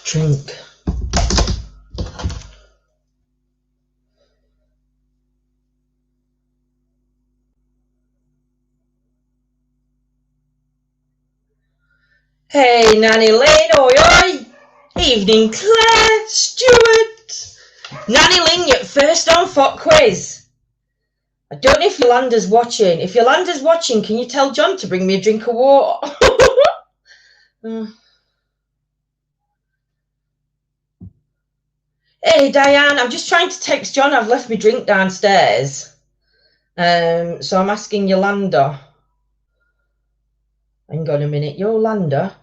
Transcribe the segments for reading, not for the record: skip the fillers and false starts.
drink. Hey, Nanny Lynn, oi oi! Evening, Claire, Stuart! Nanny Lynn, you're first on FOT quiz. I don't know if Yolanda's watching. If Yolanda's watching, can you tell John to bring me a drink of water? Hey, Diane, I'm just trying to text John. I've left my drink downstairs. So I'm asking Yolanda. Hang on a minute. Yolanda.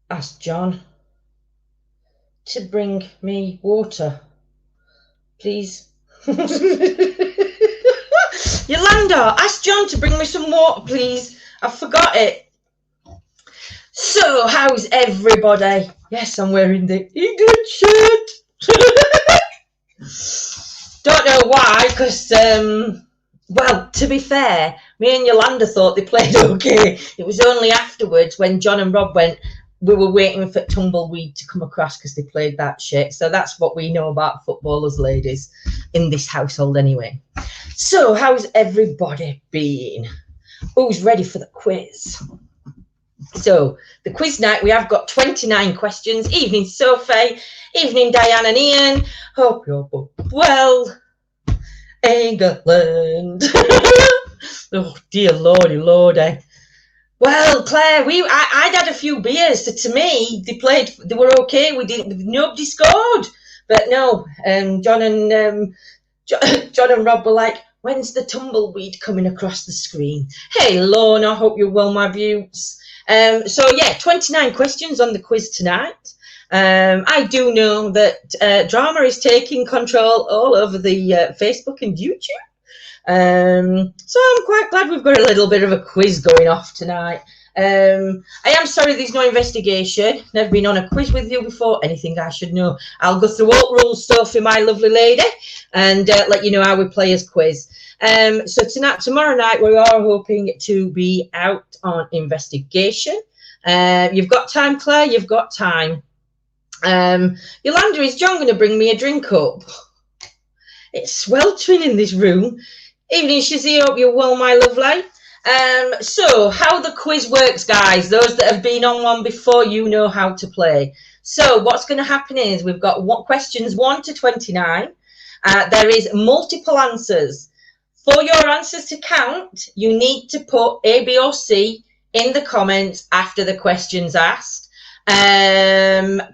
Ask John to bring me water, please. Yolanda, ask John to bring me some water, please. I forgot it. So, how's everybody? Yes, I'm wearing the England shirt. Don't know why, because, well, to be fair, me and Yolanda thought they played okay. It was only afterwards when John and Rob went, we were waiting for Tumbleweed to come across because they played that shit. So that's what we know about footballers, ladies, in this household anyway. So how's everybody been? Who's ready for the quiz? So the quiz night, we have got 29 questions. Evening, Sophie. Evening, Diane and Ian. Hope you're both well. England. Oh, dear lordy, lordy. Well, Claire, I'd had a few beers, so to me, they were okay. Nobody scored. But no, John and Rob were like, when's the Tumbleweed coming across the screen? Hey, Lorna, hope you're well, my beauts. So yeah, 29 questions on the quiz tonight. I do know that drama is taking control all over the Facebook and YouTube. So I'm quite glad we've got a little bit of a quiz going off tonight. I am sorry there's no investigation. Never been on a quiz with you before. Anything I should know. I'll go through all rules stuff for my lovely lady and let you know how we play as quiz. So tomorrow night we are hoping to be out on investigation. You've got time, Claire? You've got time. Yolanda, is John going to bring me a drink up? It's sweltering in this room. Evening, Shazzy, hope you're well, my lovely. So how the quiz works, guys, those that have been on one before, you know how to play. So what's going to happen is we've got questions 1 to 29. There is multiple answers. For your answers to count, you need to put A, B, or C in the comments after the question's asked. Carol,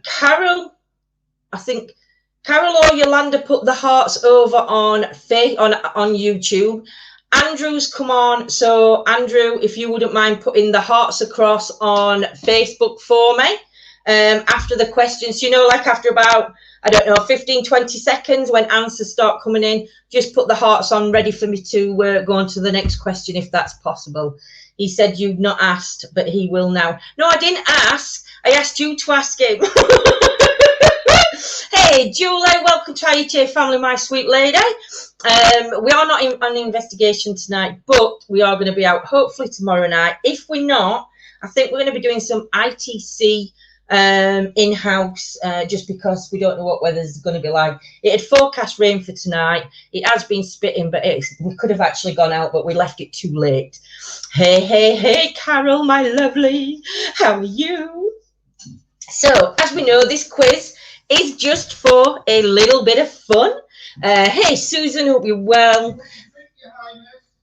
I think Carol or Yolanda put the hearts over on YouTube. Andrew's come on, so Andrew, if you wouldn't mind putting the hearts across on Facebook for me after the questions, you know, like after about, I don't know, 15-20 seconds when answers start coming in, just put the hearts on ready for me to go on to the next question if that's possible. He said you'd not asked, but he will now. No, I didn't ask. I asked you to ask him. Hey, Julie, welcome to IETA family, my sweet lady. We are not on investigation tonight, but we are going to be out hopefully tomorrow night. If we're not, I think we're going to be doing some ITC in-house just because we don't know what weather's going to be like. It had forecast rain for tonight. It has been spitting, but we could have actually gone out, but we left it too late. Hey, Carol, my lovely. How are you? So, as we know, this quiz is just for a little bit of fun. Hey, Susan, hope you're well.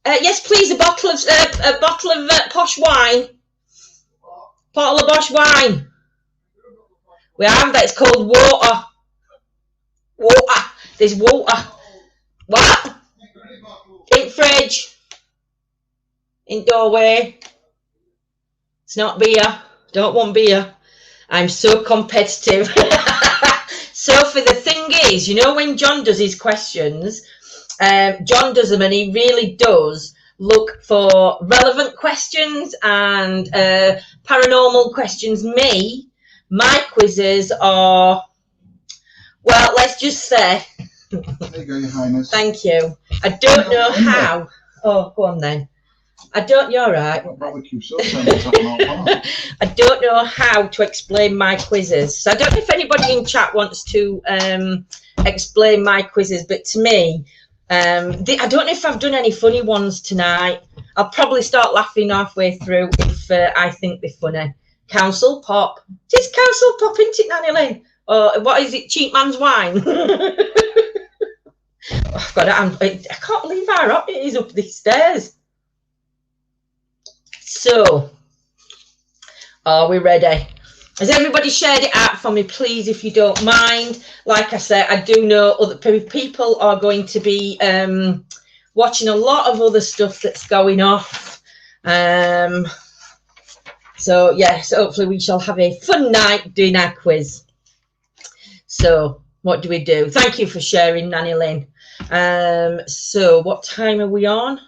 Yes, please, a bottle of posh wine. Bottle of posh wine. We have that. It's called water. Water. There's water. What? In fridge. In doorway. It's not beer. Don't want beer. I'm so competitive. Sophie, the thing is, you know, when John does his questions, John does them and he really does look for relevant questions and paranormal questions. My quizzes are, well, let's just say. There you go, Your Highness. Thank you. I don't know how. Oh, go on then. I don't. You're right. Barbecue sauce. I don't know how to explain my quizzes. So I don't know if anybody in chat wants to explain my quizzes, but to me, I don't know if I've done any funny ones tonight. I'll probably start laughing halfway through if I think they're funny. Council pop. Just council pop, isn't it, Nanny Lynn? Or what is it? Cheap man's wine. Oh, God, I can't believe how hot it is up these stairs. So, are we ready? Has everybody shared it out for me, please, if you don't mind? Like I said, I do know other people are going to be watching a lot of other stuff that's going off. So, yes, hopefully we shall have a fun night doing our quiz. So, what do we do? Thank you for sharing, Nanny Lynn. So, what time are we on?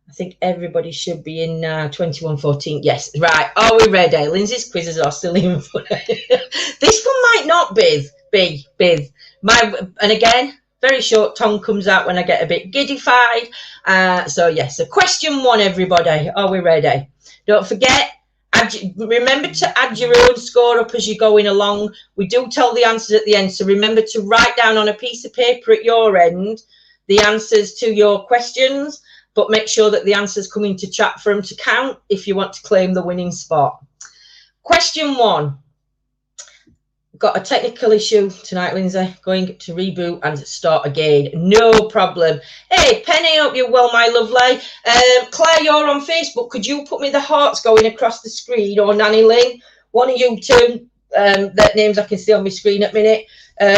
I think everybody should be in 21:14. Yes, right. Are we ready? Lindsay's quizzes are still in. This one might not be. And again, very short tongue comes out when I get a bit giddified. So yes, so question 1, everybody. Are we ready? Don't forget, remember to add your own score up as you're going along. We do tell the answers at the end, so remember to write down on a piece of paper at your end the answers to your questions, but make sure that the answers come into chat for them to count if you want to claim the winning spot. Question 1. Got a technical issue tonight, Lindsay. Going to reboot and start again. No problem. Hey, Penny, hope you're well, my lovely. Claire, you're on Facebook. Could you put me the hearts going across the screen, or Nanny Lynn? One of you two, that names I can see on my screen at minute.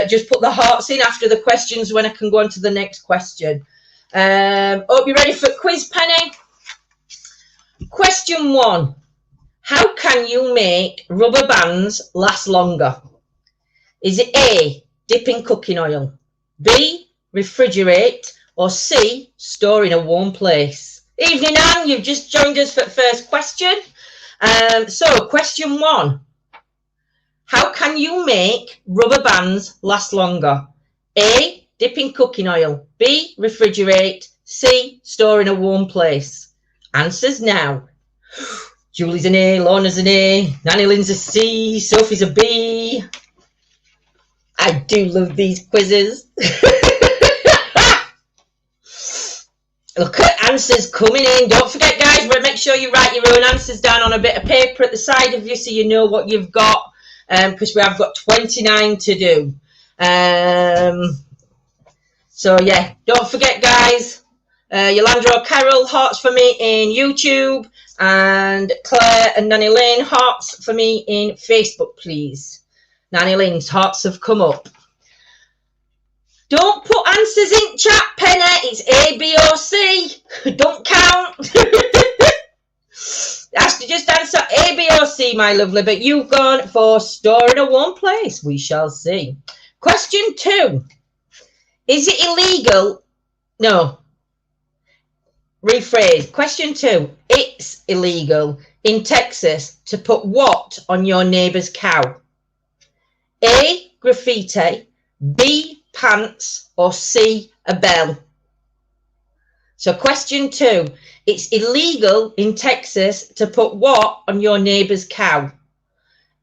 Just put the hearts in after the questions when I can go on to the next question. Hope you're ready for quiz, Penny. Question 1. How can you make rubber bands last longer? Is it A, dip in cooking oil, B, refrigerate, or C, store in a warm place? Evening, Anne, you've just joined us for the first question. So question 1. How can you make rubber bands last longer? A, dip in cooking oil, B, refrigerate, C, store in a warm place. Answers now. Julie's an A, Lorna's an A, Nanny Lynn's a C, Sophie's a B. I do love these quizzes. Look at answers coming in. Don't forget, guys, make sure you write your own answers down on a bit of paper at the side of you so you know what you've got, because we have got 29 to do. So, yeah, don't forget, guys, Yolanda Carol, hearts for me in YouTube, and Claire and Nanny Lynn, hearts for me in Facebook, please. Nanny Lynn's hearts have come up. Don't put answers in chat, Penny. It's A, B, or C. Don't count. Has to just answer A, B, or C, my lovely. But you've gone for store in a warm place. We shall see. Question 2. Is it illegal? No. Rephrase. Question 2. It's illegal in Texas to put what on your neighbour's cow? A, graffiti, B, pants, or C, a bell? So question 2, it's illegal in Texas to put what on your neighbour's cow?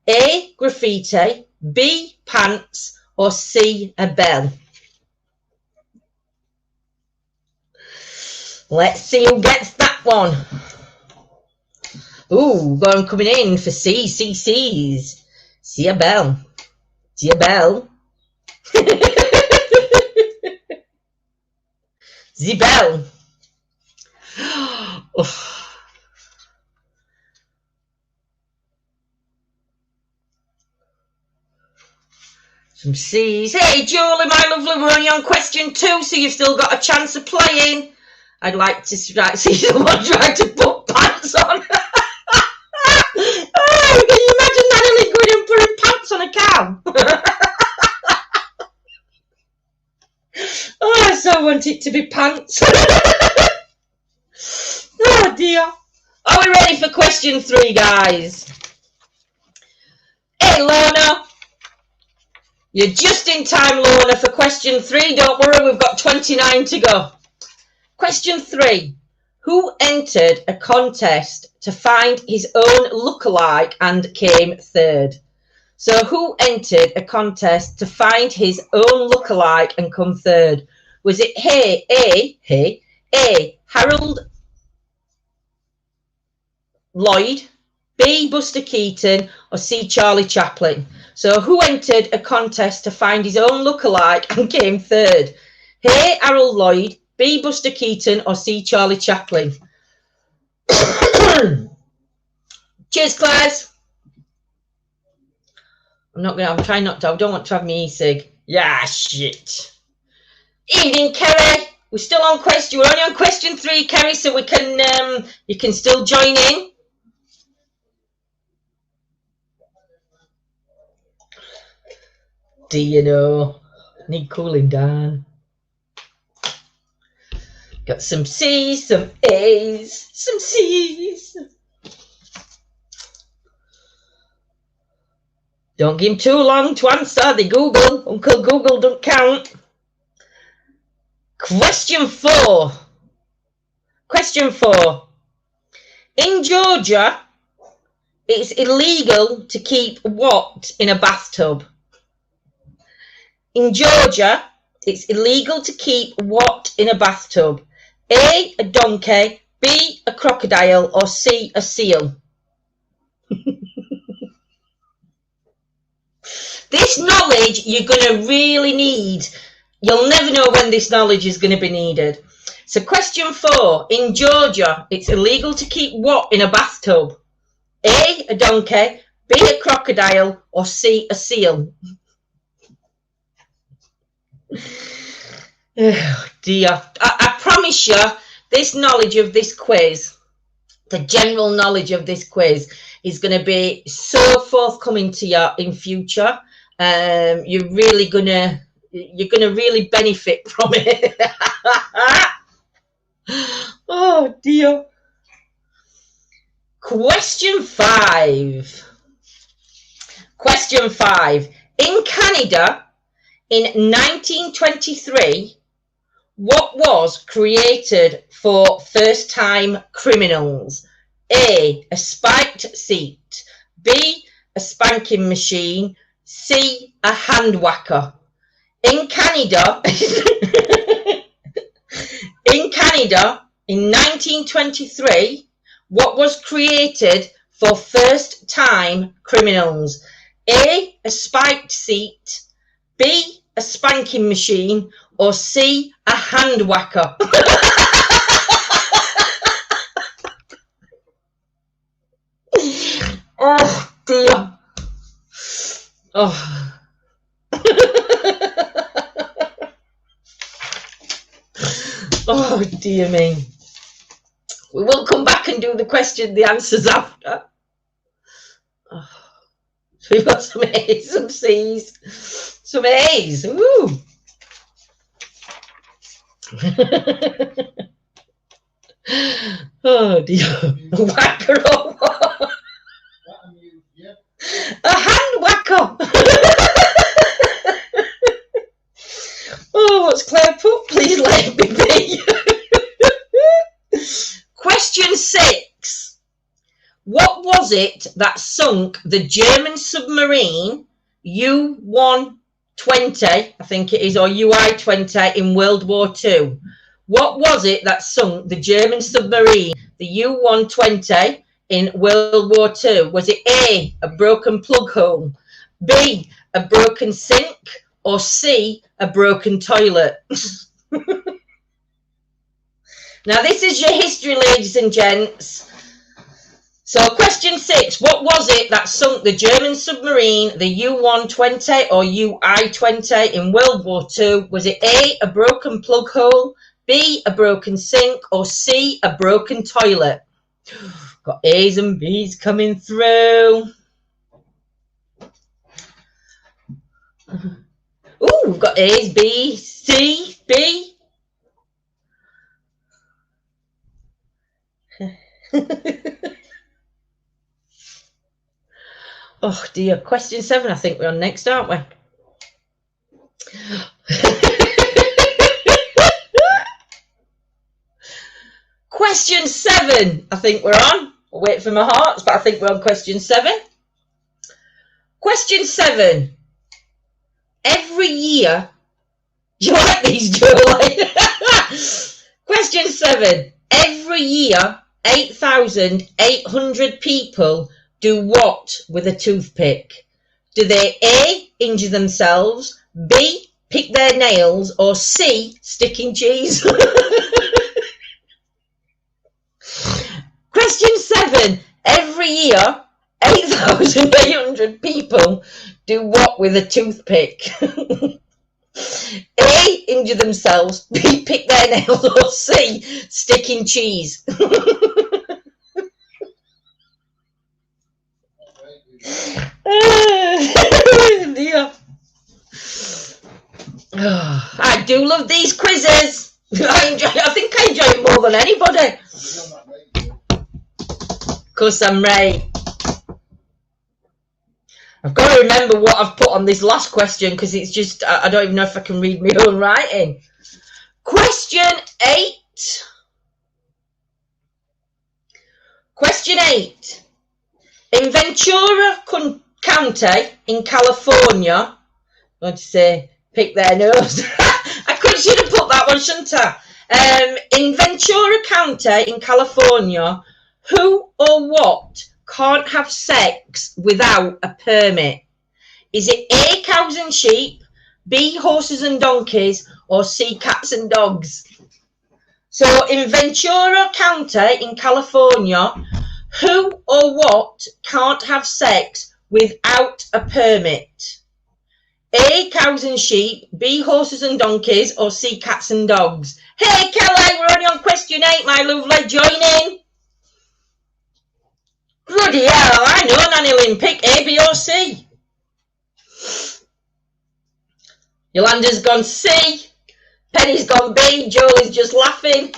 A, graffiti, B, pants, or C, a bell? Let's see who gets that one. Ooh, going coming in for C, C's. See a bell. See a bell. The bell. Oh. Some C's. Hey, Julie, my lovely, we're only on question 2, so you've still got a chance of playing. I'd like to see someone try to put pants on. Oh, can you imagine Natalie going and putting pants on a cow? Oh, I so want it to be pants. Oh, dear. Are we ready for question 3, guys? Hey, Lorna. You're just in time, Lorna, for question 3. Don't worry, we've got 29 to go. Question 3. Who entered a contest to find his own lookalike and came third? So who entered a contest to find his own lookalike and come third? Was it A, Harold Lloyd, B, Buster Keaton, or C, Charlie Chaplin? So who entered a contest to find his own lookalike and came third? A, Harold Lloyd, B, Buster Keaton, or C, Charlie Chaplin? Cheers, Claire. I'm trying not to, I don't want to have me e-cig. Yeah, shit. Evening, Kerry. We're still on question, we're only on question 3, Kerry, so we can, you can still join in. Do you know? Need cooling down. Got some C's, some A's, some C's. Don't give him too long to answer the Google. Uncle Google don't count. Question 4. Question 4. In Georgia, it's illegal to keep what in a bathtub? In Georgia, it's illegal to keep what in a bathtub? A, a donkey, B, a crocodile, or C, a seal? This knowledge you're going to really need. You'll never know when this knowledge is going to be needed. So question 4. In Georgia, it's illegal to keep what in a bathtub? A, a donkey, B, a crocodile, or C, a seal? Oh dear. I promise you, this knowledge of this quiz, the general knowledge of this quiz, is going to be so forthcoming to you in future. You're gonna really benefit from it. Oh dear. Question 5. Question 5. In Canada, in 1923, what was created for first-time criminals? A, a spiked seat. B, a spanking machine. C, a hand whacker. In Canada, in 1923, what was created for first-time criminals? A, a spiked seat. B, a spanking machine, or C, a hand whacker? Oh dear. Oh. Oh dear me. We will come back and do the answers after. Oh. So we've got some A's, some C's, some A's. Ooh. Oh dear. A whacker or what? A hand whacker. Oh, what's Claire put? Please let me be. Question 6. What was it that sunk the German submarine U-120, I think it is, or UI-20 in World War II? What was it that sunk the German submarine, the U-120, in World War II? Was it A, a broken plug hole, B, a broken sink, or C, a broken toilet? Now this is your history, ladies and gents. So question 6, what was it that sunk the German submarine, the U-120 or UI-20 in World War II? Was it A, a broken plug hole, B, a broken sink, or C, a broken toilet? Got A's and B's coming through. Ooh, we've got A's, B, C, B. Oh dear, question 7, I think we're on next, aren't we? Question 7, I think we're on. I'll wait for my hearts, but I think we're on question 7. Question 7. Every year, do you like these, Jolie? Question 7. Every year, 8,800 people do what with a toothpick? Do they A, injure themselves, B, pick their nails, or C, stick in cheese? Question 7. Every year, 8,800 people do what with a toothpick? A, injure themselves, B, pick their nails, or C, stick in cheese. Dear. I do love these quizzes. I think I enjoy it more than anybody. Of course I'm right. I've got to remember what I've put on this last question because it's just, I don't even know if I can read my own writing. Question 8. Question 8. In Ventura County in California, I want to say, pick their nose. Should have put that one, shouldn't I? In Ventura County in California, who or what can't have sex without a permit? Is it A, cows and sheep, B, horses and donkeys, or C, cats and dogs? So in Ventura County in California, who or what can't have sex without a permit? A, cows and sheep, B, horses and donkeys, or C, cats and dogs? Hey, Kelly, we're only on question 8, my lovely. Join in. Bloody hell, I know, Nanny Lynn. Pick A, B, or C. Yolanda's gone C. Penny's gone B. Jolie's just laughing.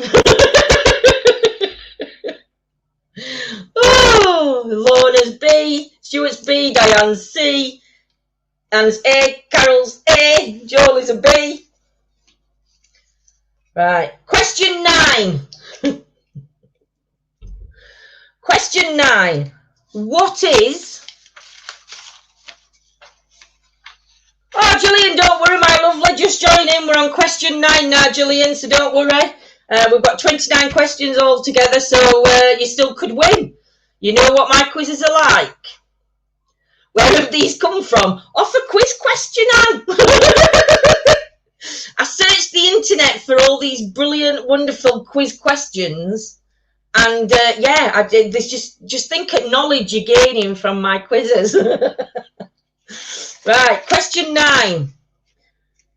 Oh, Lorna's B. Stuart's B. Diane's C. Anne's A, Carol's A, Jolie's a B. Right, question 9. Question 9. What is... Oh, Gillian, don't worry, my lovely, just join in. We're on question 9 now, Gillian, so don't worry. We've got 29 questions all together, so you still could win. You know what my quizzes are like. Where have these come from? Off a quiz question, Anne. I searched the internet for all these brilliant, wonderful quiz questions. And, yeah, I did this. Just think of knowledge you're gaining from my quizzes. Right, question 9.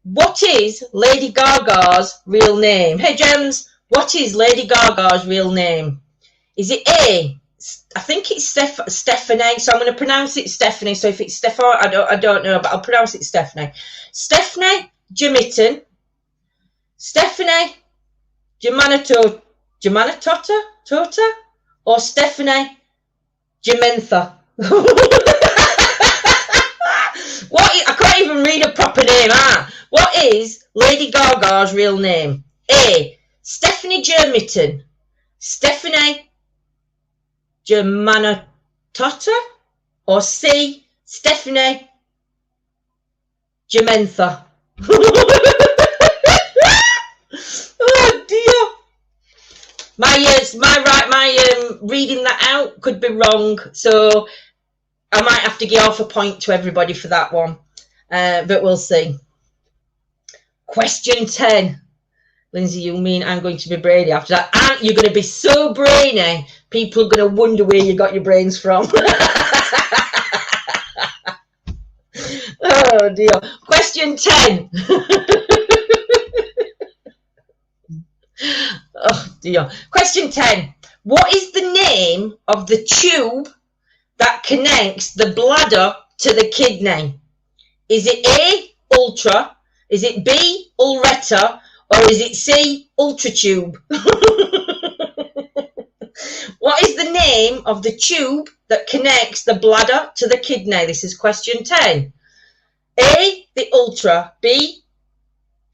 What is Lady Gaga's real name? Hey, Gems, what is Lady Gaga's real name? Is it A? I think it's Stephanie, so I'm going to pronounce it Stephanie. So if it's Stefan, I don't know, but I'll pronounce it Stephanie. Stephanie Jamitten, Stephanie Germanatota, or Stephanie Gementha. I can't even read a proper name. What is Lady Gaga's real name? A, Stephanie Germitten, Stephanie Germanatota, or C, Stephanie Gementha. Oh dear. My reading that out could be wrong, so I might have to give off a point to everybody for that one, but we'll see. Question 10. Lindsay, you mean I'm going to be brainy after that? Aren't you going to be so brainy? People are going to wonder where you got your brains from. Oh, dear. Question 10. Oh, dear. Question 10. What is the name of the tube that connects the bladder to the kidney? Is it A, ultra? Is it B, ureta? Or is it C, ultratube? What is the name of the tube that connects the bladder to the kidney? This is question 10. A, the ultra, B,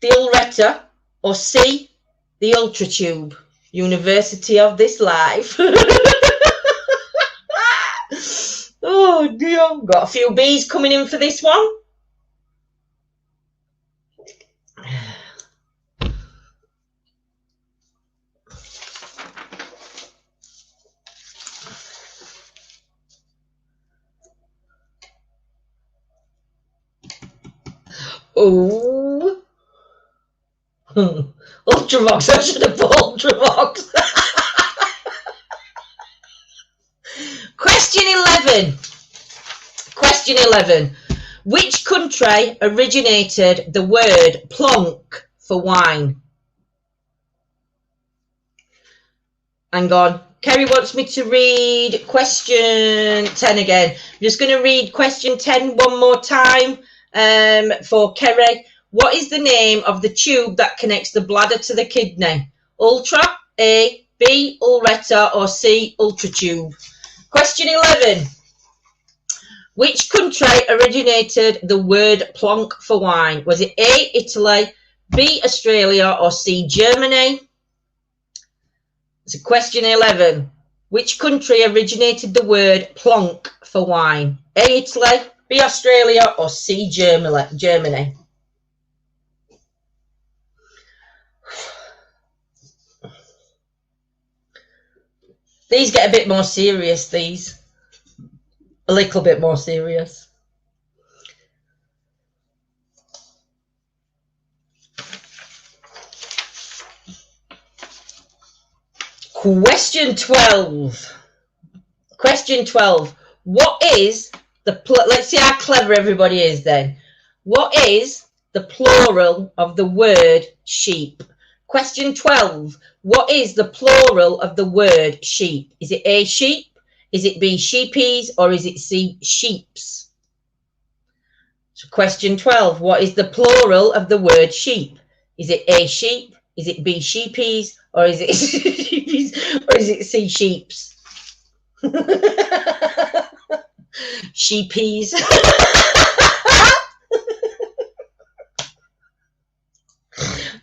the ureta, or C, the ultratube? University of this life. Oh dear. Got a few B's coming in for this one. Oh. Ultravox. I should have put Ultravox. Question 11. Question 11. Which country originated the word plonk for wine? Hang on. Kerry wants me to read question 10 again. I'm just going to read question 10 one more time for Kerry. What is the name of the tube that connects the bladder to the kidney? Ultra, A, B, Ulretta, or C, Ultratube? Question 11. Which country originated the word plonk for wine? Was it A, Italy, B, Australia, or C, Germany? So question 11. Which country originated the word plonk for wine? A, Italy, B, Australia, or C, Germany? These get a bit more serious, these. A little bit more serious. Question 12. Question 12. What is the let's see how clever everybody is then. What is the plural of the word sheep? Question 12. What is the plural of the word sheep? Is it A, sheep? Is it B, sheepies? Or is it C, sheeps? So question 12. What is the plural of the word sheep? Is it A, sheep? Is it B, sheepies? Or is it sheepies? Or is it C, sheeps? Sheepies.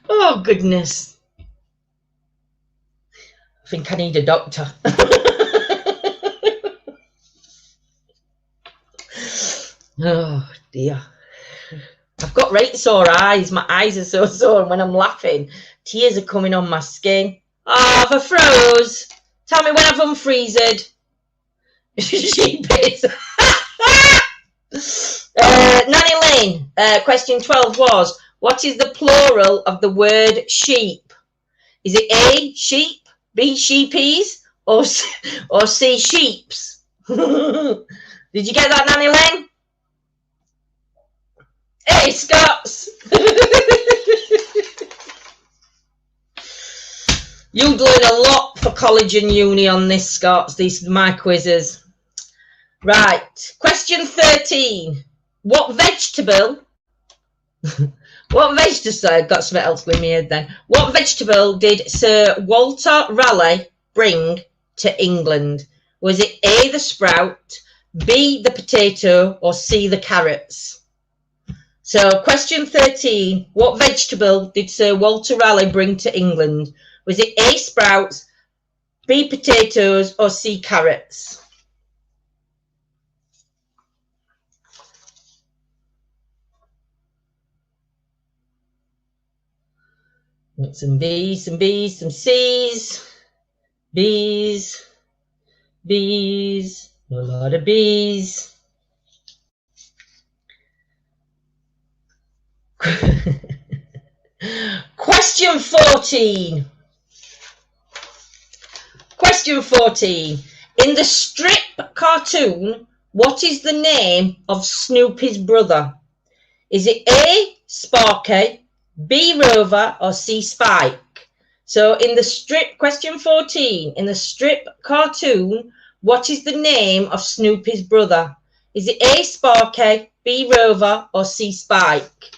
Oh, goodness. I think I need a doctor. Oh, dear. I've got right sore eyes. My eyes are so sore, and when I'm laughing, tears are coming on my skin. Oh, I've froze. Tell me when I've unfreezed. Sheepies. Nanny Lane, question 12 was, what is the plural of the word sheep? Is it A, sheep, B, sheepies, or C, sheeps? Did you get that, Nanny Lane? Hey, Scots! You'd learn a lot for college and uni on this, Scots. These are my quizzes. Right, question 13. What vegetable... Sorry, I've got something else with me here then. What vegetable did Sir Walter Raleigh bring to England? Was it A, the sprout, B, the potato, or C, the carrots? So question 13, what vegetable did Sir Walter Raleigh bring to England? Was it A, sprouts, B, potatoes, or C, carrots? Some B's, some B's, some C's, B's, B's, a lot of B's. Question 14. Question 14. In the strip cartoon, what is the name of Snoopy's brother? Is it A, Sparky, B, Rover, or C, Spike? So in the strip, question 14, in the strip cartoon, what is the name of Snoopy's brother? Is it A, Sparky, B, Rover, or C, Spike?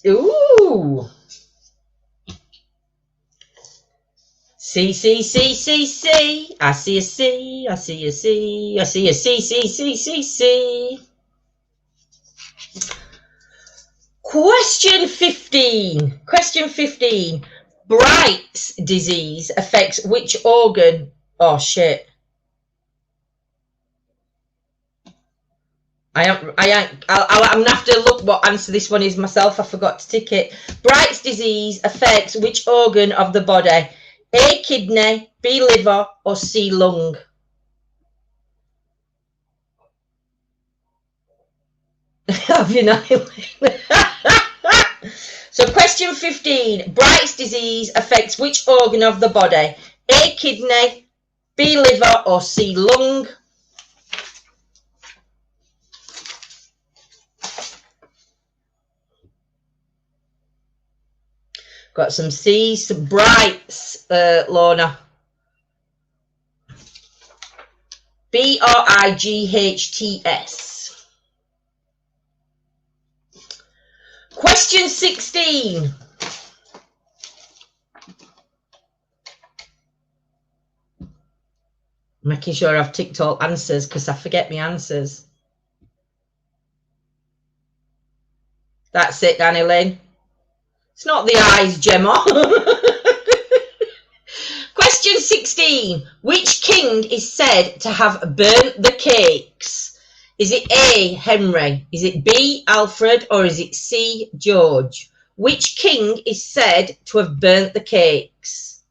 Ooh. C, C, C, C, C. I see a C, I see a C, I see a C, C, C, C, C. Question 15. Question 15. Bright's disease affects which organ? Oh, shit. I'm gonna have to look what answer this one is myself. I forgot to tick it. Bright's disease affects which organ of the body? A, kidney, B, liver, or C, lung? Have you not? So question 15. Bright's disease affects which organ of the body? A, kidney, B, liver, or C, lung? Got some C's, some Brights, Lorna. B-R-I-G-H-T-S. Question 16. Making sure I've ticked all answers because I forget my answers. That's it, Danny Lynn. It's not the eyes, Gemma. Question 16. Which king is said to have burnt the cakes? Is it A, Henry? Is it B, Alfred? Or is it C, George? Which king is said to have burnt the cakes?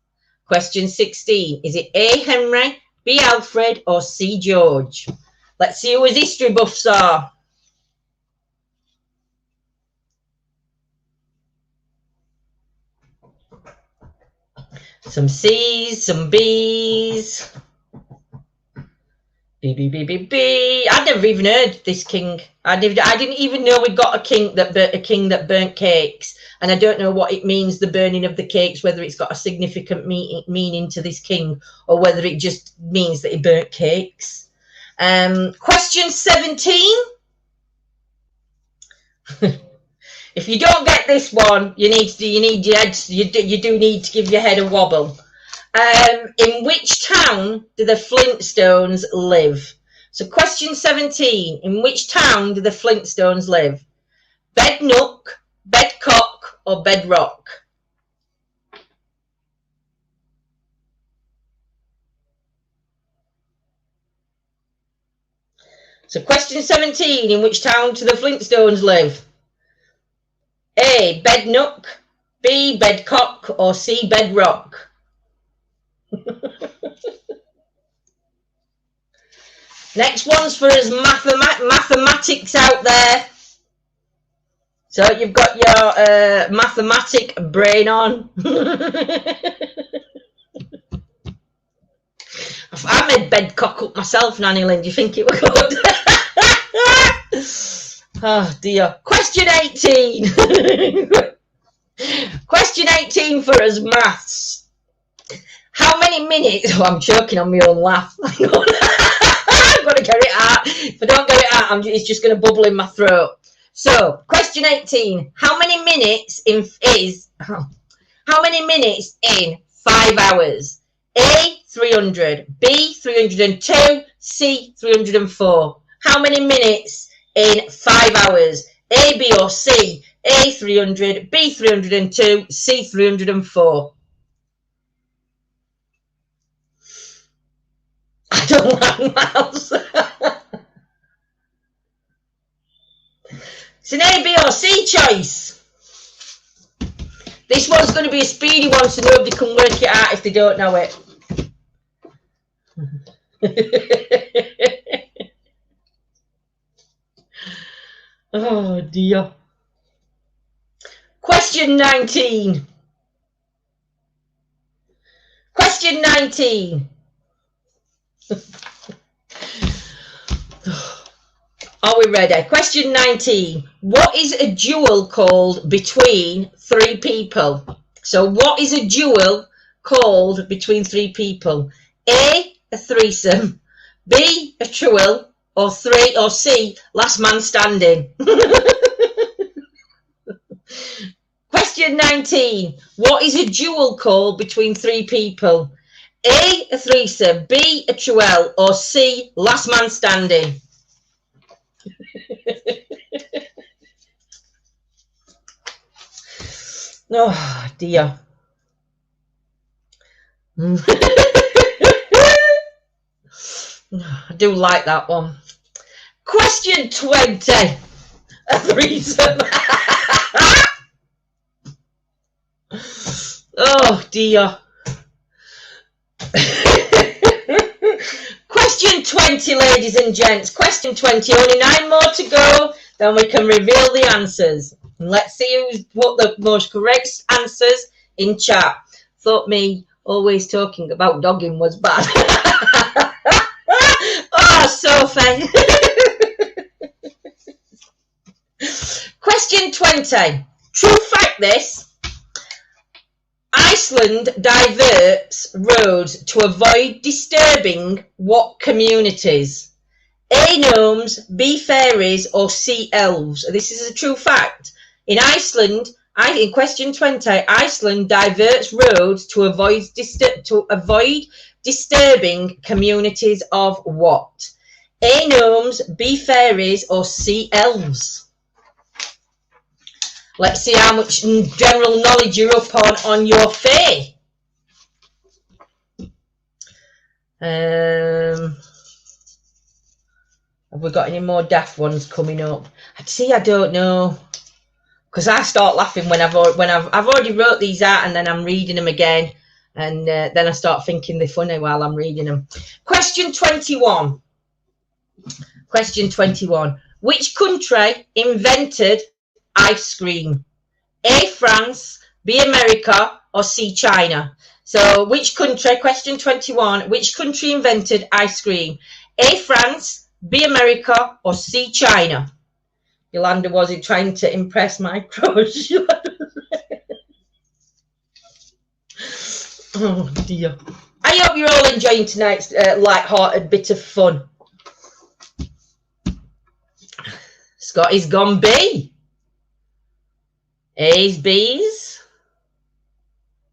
Question 16. Is it A, Henry, B, Alfred, or C, George? Let's see who his history buffs are. Some C's, some B's. B, B, B, B, B. I'd never even heard this king. I didn't even know we'd got a king that burnt cakes. And I don't know what it means, the burning of the cakes, whether it's got a significant meaning to this king or whether it just means that he burnt cakes. Question 17. If you don't get this one, you do need to give your head a wobble. In which town do the Flintstones live? So question 17, in which town do the Flintstones live? Bednook, Bedcock, or Bedrock? So question 17, in which town do the Flintstones live? A, Bednook, B, Bedcock, or C, Bedrock? Next one's for us mathematics out there. So you've got your mathematic brain on. I made Bedcock up myself, Nanny Lynn. Do you think it was good? Oh dear. Question 18. Question 18 for us maths. How many minutes? Oh, I'm choking on my own laugh. I've got to get it out. If I don't get it out, it's just going to bubble in my throat. So, question 18. How many minutes in 5 hours? A, 300. B, 302. C, 304. How many minutes in 5 hours? A, B, or C? A, 300. B, 302. C, 304. I don't like miles. It's an A, B, or C choice. This one's going to be a speedy one so nobody can work it out if they don't know it. Oh dear. Question 19. Question 19. Are we ready? Question 19. What is a duel called between three people? So what is a duel called between three people? A threesome. B, a truel. Or C, last man standing. Question Question 19. What is a dual call between three people? A threesome, B, a truel, or C, last man standing? Oh, dear. I do like that one. Question 20. A threesome. Oh, dear. Question 20, ladies and gents. Question 20. Only 9 more to go. Then we can reveal the answers. And let's see who's put the most correct answers in chat. Thought me always talking about dogging was bad. Oh, Sophie. Question 20. True fact this. Iceland diverts roads to avoid disturbing what communities? A, gnomes, B, fairies, or C, elves? This is a true fact. In Iceland, in question 20, Iceland diverts roads to avoid disturbing communities of what? A, gnomes, B, fairies, or C, elves? Let's see how much general knowledge you're up on your fae. Have we got any more daft ones coming up? I don't know, because I start laughing when I've already wrote these out, and then I'm reading them again, and then I start thinking they're funny while I'm reading them. Question 21. Question 21. Which country invented ice cream? A, France, B, America, or C, China? So which country, question 21, which country invented ice cream? A, France, B, America, or C, China? Yolanda, was he trying to impress my crush? Oh dear. I hope you're all enjoying tonight's light-hearted bit of fun. Scotty's gone B. A's, B's.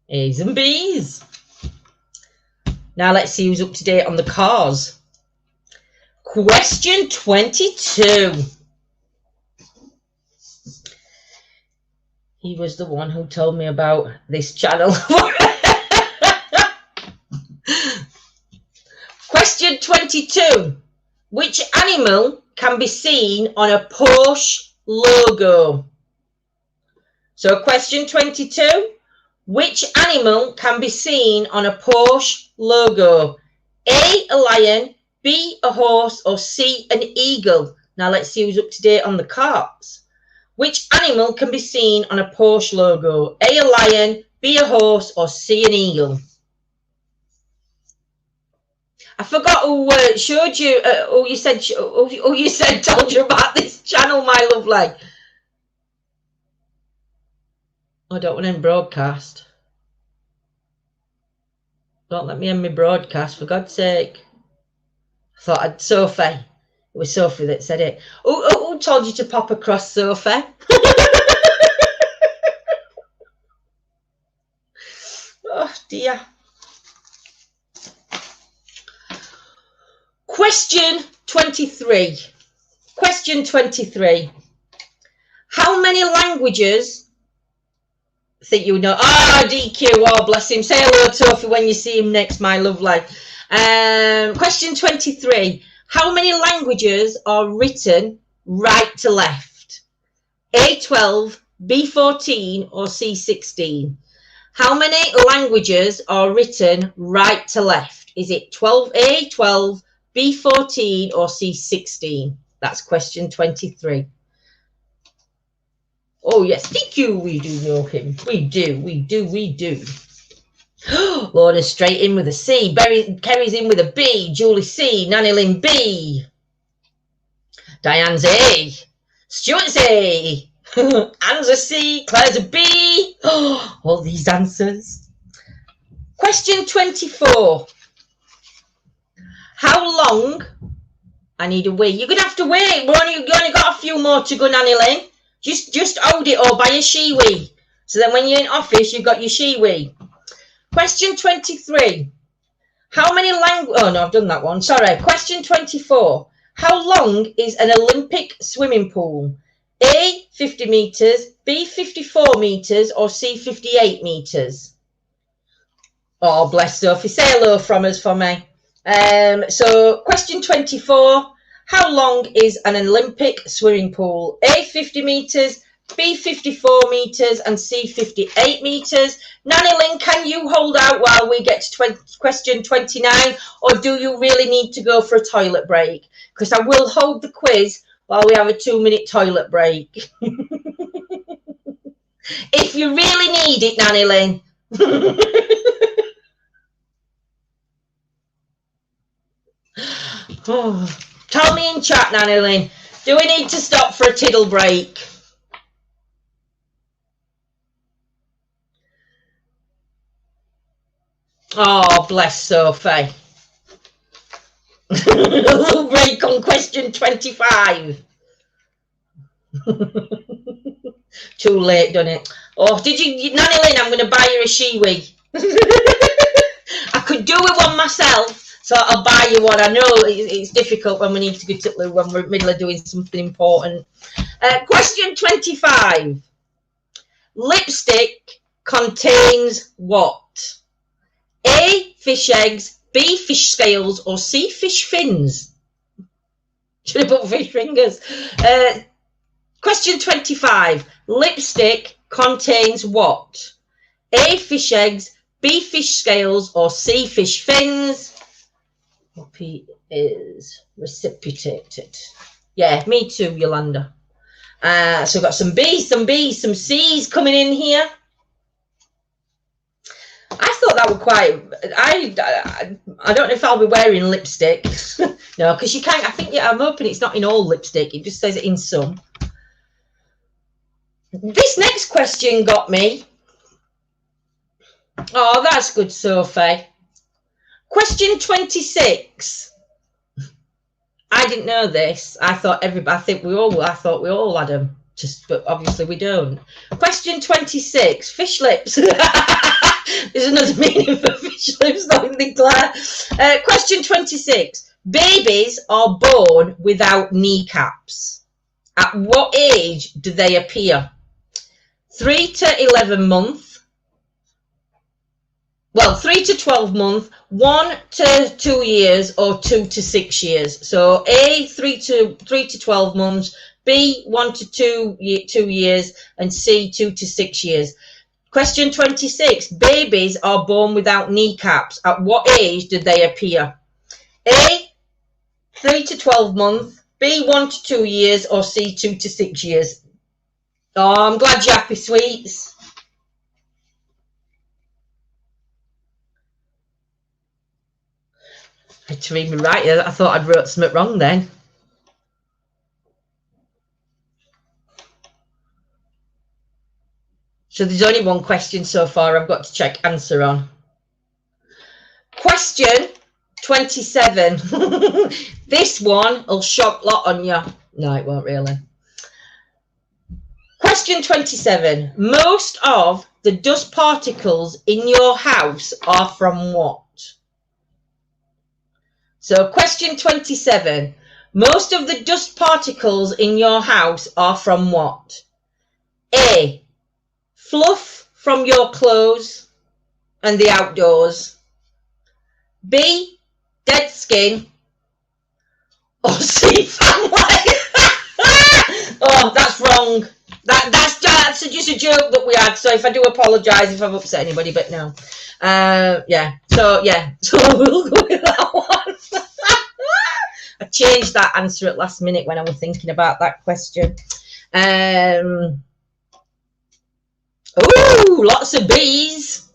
A's and B's. Now let's see who's up to date on the cars. Question 22. He was the one who told me about this channel. Question 22. Which animal can be seen on a Porsche logo? So question 22. Which animal can be seen on a Porsche logo? A, a lion, B, a horse, or C, an eagle? Now let's see who's up to date on the cars. Which animal can be seen on a Porsche logo? A, a lion, B, a horse, or C, an eagle? I forgot who showed you, who you said told you about this channel, my lovely. I don't want to end broadcast. Don't let me end my broadcast, for God's sake. I thought I'd Sophie. It was Sophie that said it. Who told you to pop across, Sophie? Oh dear. Question 23. Question 23. How many languages think you know? Ah, DQ, oh bless him. Say hello to Sophie when you see him next, my lovely. Question 23. How many languages are written right to left? A12, B14, or C16? How many languages are written right to left? Is it 12A, 12, B14, or C16? That's question 23. Oh, yes, DQ, we do know him. We do. Lorna's straight in with a C. Kerry's in with a B. Julie C. Nanny Lynn B. Diane's A. Stuart's A. Anne's a C. Claire's a B. Oh, all these answers. Question 24. How long? I need a wee. You're going to have to wait. You only got a few more to go, Nanny Lynn. Just hold it or buy a she-wee. So then when you're in office, you've got your she-we. Question 23. How many oh no, I've done that one. Sorry. Question 24. How long is an Olympic swimming pool? A, 50 metres, B, 54 metres, or C, 58 metres? Oh, bless Sophie. Say hello from us for me. So question 24. How long is an Olympic swimming pool? A, 50 metres, B, 54 metres, and C, 58 metres. Nanny Lynn, can you hold out while we get to question 29, or do you really need to go for a toilet break? Because I will hold the quiz while we have a 2-minute toilet break. If you really need it, Nanny Lynn. Oh, tell me in chat, Nanny Lynn. Do we need to stop for a tiddle break? Oh, bless Sophie. A little break on question 25. Too late, done it? Oh, did you, Nanny Lynn, I'm going to buy you a she-we. I could do with one myself, so I'll buy you one. I know it's difficult when we need to go to Lou when we're in the middle of doing something important. Question 25. Lipstick contains what? A, fish eggs, B, fish scales, or C, fish fins? Should have put fish fingers. Question 25. Lipstick contains what? A, fish eggs, B, fish scales, or C, fish fins? Poppy is reciprocated. Yeah, me too, Yolanda. So we've got some B's, some B's, some C's coming in here. I thought that would quite... I don't know if I'll be wearing lipstick. No, because you can't... I think, yeah, I'm hoping it's not in all lipstick. It just says it in some. This next question got me. Oh, that's good, Sophie. Question 26. I didn't know this. I thought everybody... I thought we all had them. But obviously we don't. Question 26. Fish lips. There's another meaning for fish lips, don't think, Claire. Question 26. Babies are born without kneecaps. At what age do they appear? 3 to 11 months. Well, 3 to 12 months, 1 to 2 years, or 2 to 6 years. So A, 3 to 12 months, B, 1 to 2 years, and C, 2 to 6 years. Question 26. Babies are born without kneecaps. At what age do they appear? A, 3 to 12 months, B, 1 to 2 years, or C, 2 to 6 years. Oh, I'm glad you're happy, sweets. I had to read me right. I thought I'd wrote something wrong then. So there's only one question so far I've got to check answer on. Question 27. This one will shock a lot on you. No, it won't really. Question 27. Most of the dust particles in your house are from what? So question 27. Most of the dust particles in your house are from what? A, fluff from your clothes and the outdoors. B, dead skin. Or C, family. Oh, that's wrong. That's just a joke that we had. So if I do apologise if I've upset anybody, but no. Yeah. So yeah. So we'll go with that one. I changed that answer at last minute when I was thinking about that question. Ooh, lots of B's.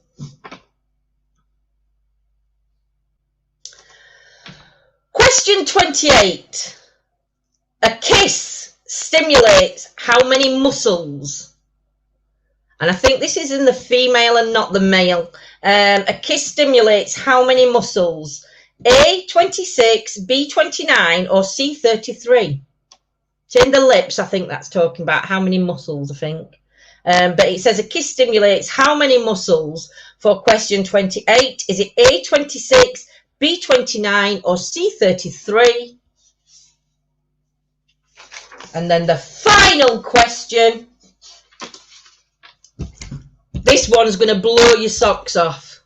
Question 28. A kiss stimulates how many muscles? And I think this is in the female and not the male. A kiss stimulates how many muscles? A, 26, B, 29, or C, 33? It's in the lips, I think that's talking about how many muscles, I think. But it says a kiss stimulates how many muscles for question 28? Is it A, 26, B, 29, or C, 33? And then the final question. This one's going to blow your socks off.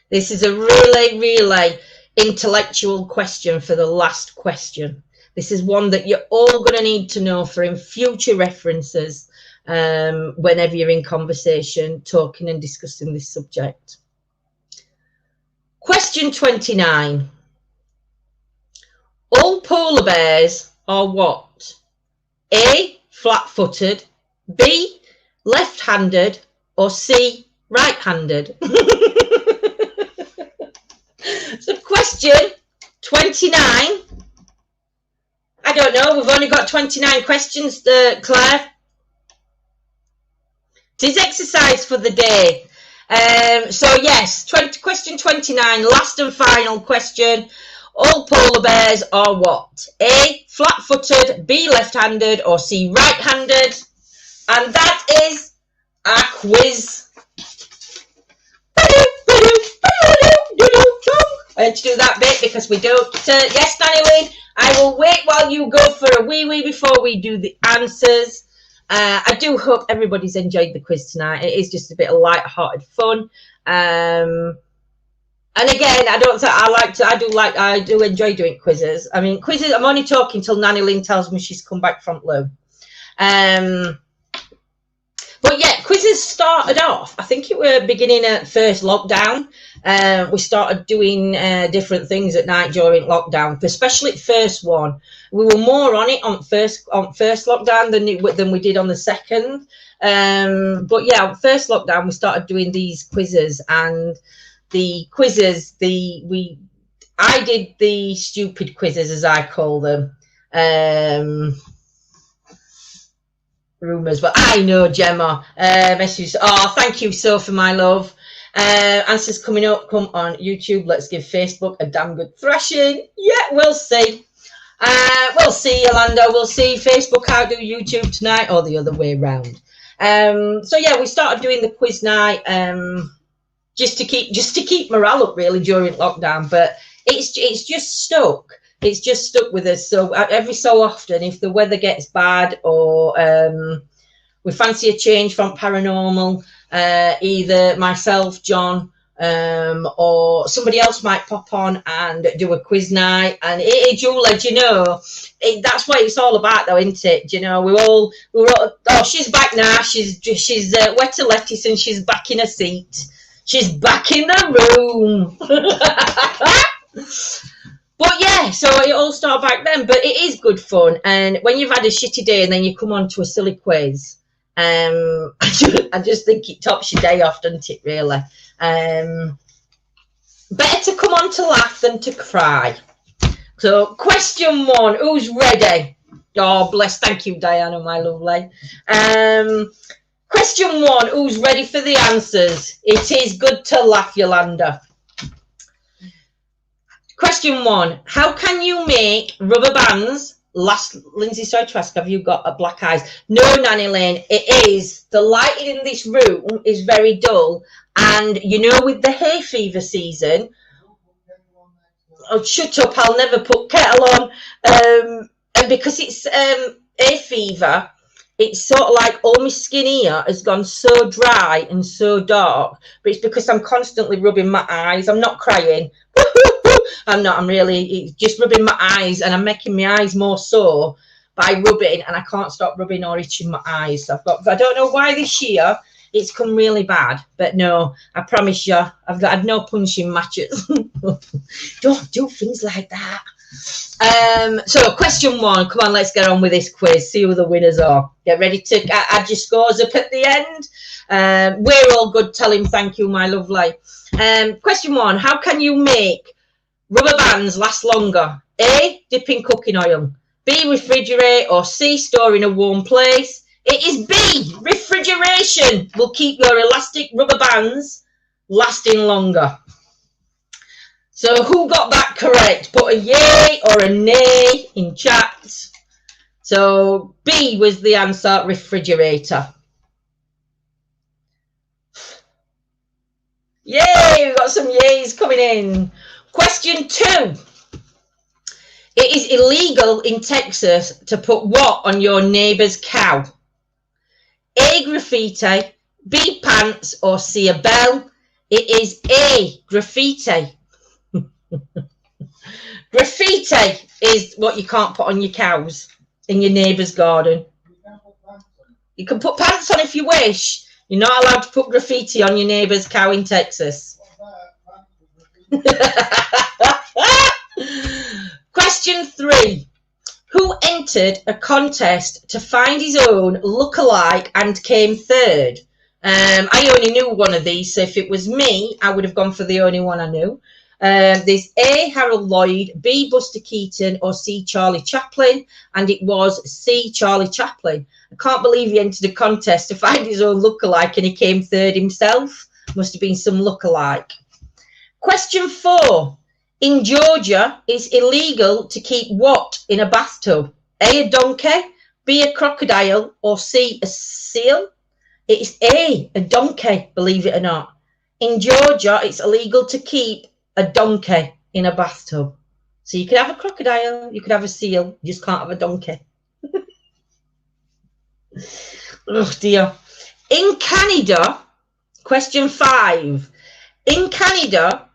This is a really intellectual question for the last question. This is one that you're all going to need to know for in future references whenever you're in conversation, talking and discussing this subject. Question 29. All polar bears are what? A, flat-footed, B, left-handed, or C, right-handed? So question 29. I don't know, we've only got 29 questions, Claire. It is exercise for the day. So yes, question 29, last and final question. All polar bears are what? A, flat-footed, B, left-handed, or C, right-handed? And that is our quiz. I had to do that bit because we don't. Yes, Nanny Lynn, I will wait while you go for a wee before we do the answers. I do hope everybody's enjoyed the quiz tonight. It is just a bit of light-hearted fun. And again, I do enjoy doing quizzes. I mean, quizzes, I'm only talking till Nanny Lynn tells me she's come back from Lou. But yeah, quizzes started off, I think it were beginning at first lockdown. We started doing different things at night during lockdown, especially first one. We were more on it on first lockdown than we did on the second. But yeah, on first lockdown, we started doing these quizzes, and the quizzes, I did the stupid quizzes, as I call them. Rumours, but I know Gemma. Messages. Oh, thank you, Sophie, my love. Answers coming up. Come on YouTube. Let's give Facebook a damn good thrashing. Yeah, we'll see. We'll see, Yolanda. We'll see. Facebook outdo YouTube tonight, or the other way around. So yeah, we started doing the quiz night just to keep morale up really during lockdown. But it's just stuck. It's just stuck with us. So every so often, if the weather gets bad or we fancy a change from paranormal, either myself, John, or somebody else might pop on and do a quiz night. And Julia, you know, that's what it's all about, though, isn't it? You know, we're all. Oh, she's back now. She's wet a lettuce and she's back in her seat. She's back in the room. But yeah, so it all started back then. But it is good fun. And when you've had a shitty day and then you come on to a silly quiz, I just think it tops your day off, doesn't it, really? Better to come on to laugh than to cry. So question 1, who's ready? Oh, bless. Thank you, Diana, my lovely. Question 1, who's ready for the answers? It is good to laugh, Yolanda. Question 1, how can you make rubber bands last? Lindsay, sorry to ask, have you got a black eyes? No, Nanny Lane, it is. The lighting in this room is very dull. And, you know, with the hay fever season, oh, shut up, I'll never put kettle on. And because it's hay fever, it's sort of like all my skin here has gone so dry and so dark. But it's because I'm constantly rubbing my eyes. I'm not crying. I'm not. I'm really just rubbing my eyes, and I'm making my eyes more sore by rubbing, and I can't stop rubbing or itching my eyes. So I don't know why this year it's come really bad, but no, I promise you, I've had no punching matches. Don't do things like that. So question 1, come on, let's get on with this quiz, see who the winners are. Get ready to add your scores up at the end. We're all good, tell him thank you, my lovely. Question 1, how can you make rubber bands last longer? A, dip in cooking oil. B, refrigerate. Or C, store in a warm place. It is B, refrigeration will keep your elastic rubber bands lasting longer. So who got that correct? Put a yay or a nay in chat. So B was the answer, refrigerator. Yay, we've got some yays coming in. Question 2. It is illegal in Texas to put what on your neighbour's cow? A, graffiti, B, pants, or C, a bell? It is A, graffiti. Graffiti is what you can't put on your cows in your neighbour's garden. You can put pants on if you wish. You're not allowed to put graffiti on your neighbour's cow in Texas. Question 3. Who entered a contest to find his own lookalike and came third? I only knew one of these, so if it was me, I would have gone for the only one I knew. There's A, Harold Lloyd, B, Buster Keaton, or C, Charlie Chaplin, and it was C, Charlie Chaplin. I can't believe he entered a contest to find his own lookalike and he came third himself. Must have been some lookalike. Question 4. In Georgia, it's illegal to keep what in a bathtub? A, a donkey, B, a crocodile, or C, a seal? It's A, a donkey, believe it or not. In Georgia, it's illegal to keep a donkey in a bathtub. So you could have a crocodile, you could have a seal, you just can't have a donkey. Oh dear. In Canada, question 5. In Canada,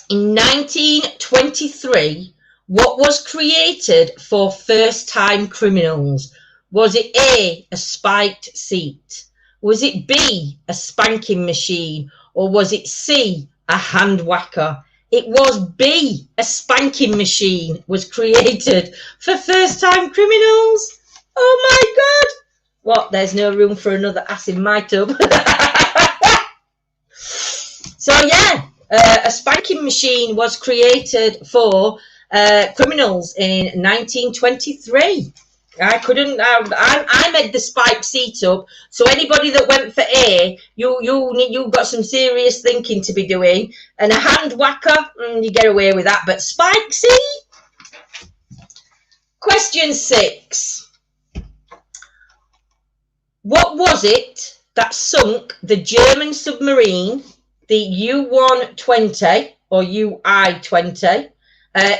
in 1923, what was created for first-time criminals? Was it A, a spiked seat? Was it B, a spanking machine? Or was it C, a hand whacker? It was B, a spanking machine was created for first-time criminals. Oh my God. What? There's no room for another ass in my tub. So yeah, a spanking machine was created for criminals in 1923. I made the spike seat up. So anybody that went for A, you've got some serious thinking to be doing. And a hand whacker, you get away with that. But spike seat? Question 6. What was it that sunk the German submarine, the U-120 or UI-20,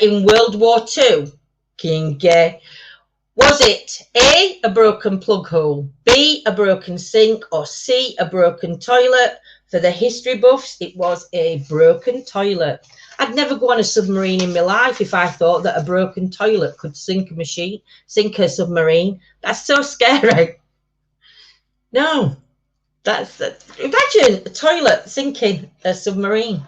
in World War II? King Gay. Was it A, a broken plug hole, B, a broken sink, or C, a broken toilet? For the history buffs, it was a broken toilet. I'd never go on a submarine in my life if I thought that a broken toilet could sink a submarine. That's so scary. No, imagine a toilet sinking a submarine.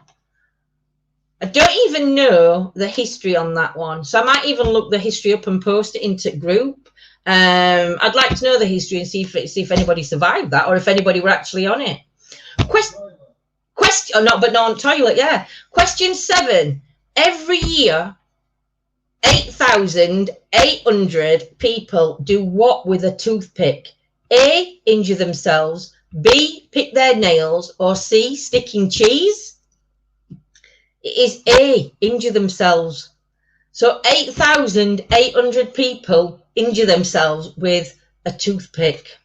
I don't even know the history on that one, so I might even look the history up and post it into group. I'd like to know the history and see if anybody survived that or if anybody were actually on it. Question, not on toilet, yeah. Question 7. Every year, 8,800 people do what with a toothpick? A, injure themselves, B, pick their nails, or C, sticking cheese? It is A, injure themselves. So 8,800 people injure themselves with a toothpick.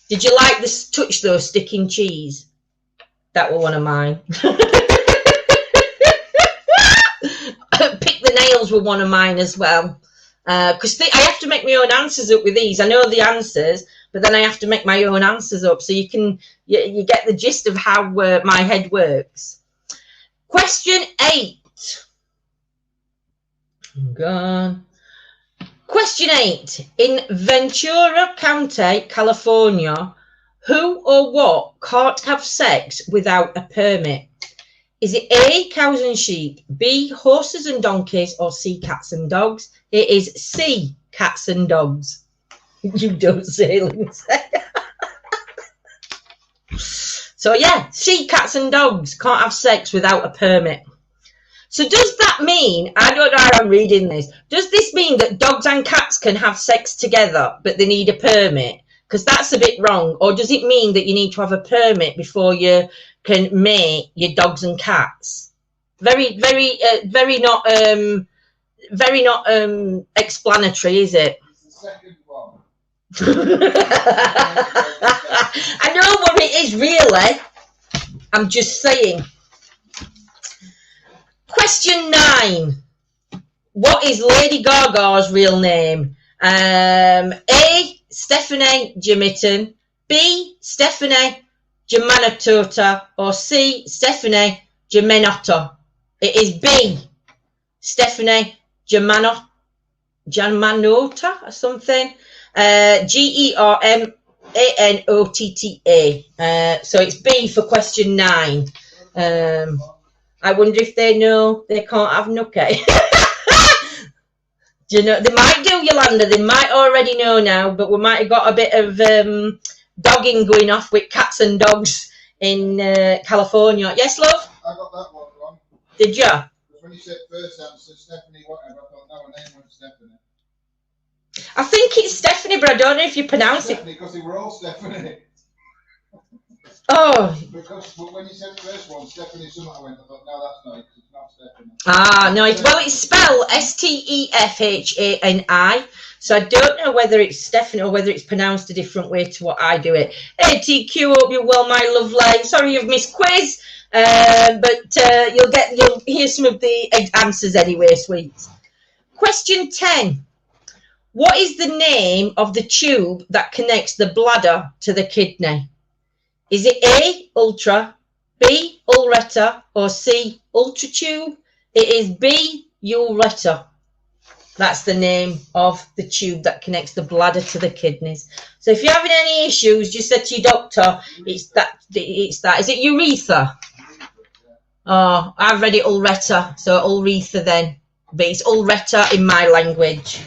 Did you like this touch though, sticking cheese? That were one of mine. Pick the nails were one of mine as well. Because I have to make my own answers up with these. I know the answers, but then I have to make my own answers up. So you get the gist of how my head works. Question 8. God. Question 8. In Ventura County, California, who or what can't have sex without a permit? Is it A, cows and sheep, B, horses and donkeys, or C, cats and dogs? It is C, cats and dogs. You don't say, Lindsay. So yeah, C, cats and dogs can't have sex without a permit. So does that mean, I don't know how I'm reading this, does this mean that dogs and cats can have sex together, but they need a permit? Because that's a bit wrong. Or does it mean that you need to have a permit before you can mate your dogs and cats? Very not explanatory, is it? It's the second one. I know what it is, really. I'm just saying. Question 9. What is Lady Gaga's real name? A. Stephanie Jamitten. B. Stephanie Germanotta. Or C. Stephanie Germanotta. It is B. Stephanie Germanotta or something. Germanotta. So it's B for question 9. I wonder if they know they can't have Nookie. Do you know? They might do, Yolanda. They might already know now, but we might have got a bit of dogging going off with cats and dogs in California. Yes, love? I got that one wrong. Did you? Because when you said first answer, Stephanie, whatever, I thought, no, her name was Stephanie. I think it's Stephanie, but I don't know if you pronounce Stephanie, because they were all Stephanie. Oh. Because when you said the first one, Stephanie something, I thought, no, that's not it. It's not Stephanie. Ah, no, it's spelled Stephani. So I don't know whether it's Stephanie or whether it's pronounced a different way to what I do it. Hey, TQ, hope you're well, my lovely. Sorry you've missed quiz, but you'll hear some of the answers anyway, sweets. Question 10. What is the name of the tube that connects the bladder to the kidney? Is it A, ultra, B, ureter, or C, ultratube? It is B, ureter. That's the name of the tube that connects the bladder to the kidneys. So if you're having any issues, just say to your doctor, it's that. Is it urethra? Oh, I've read it ureter, so uretha then. But it's ureter in my language.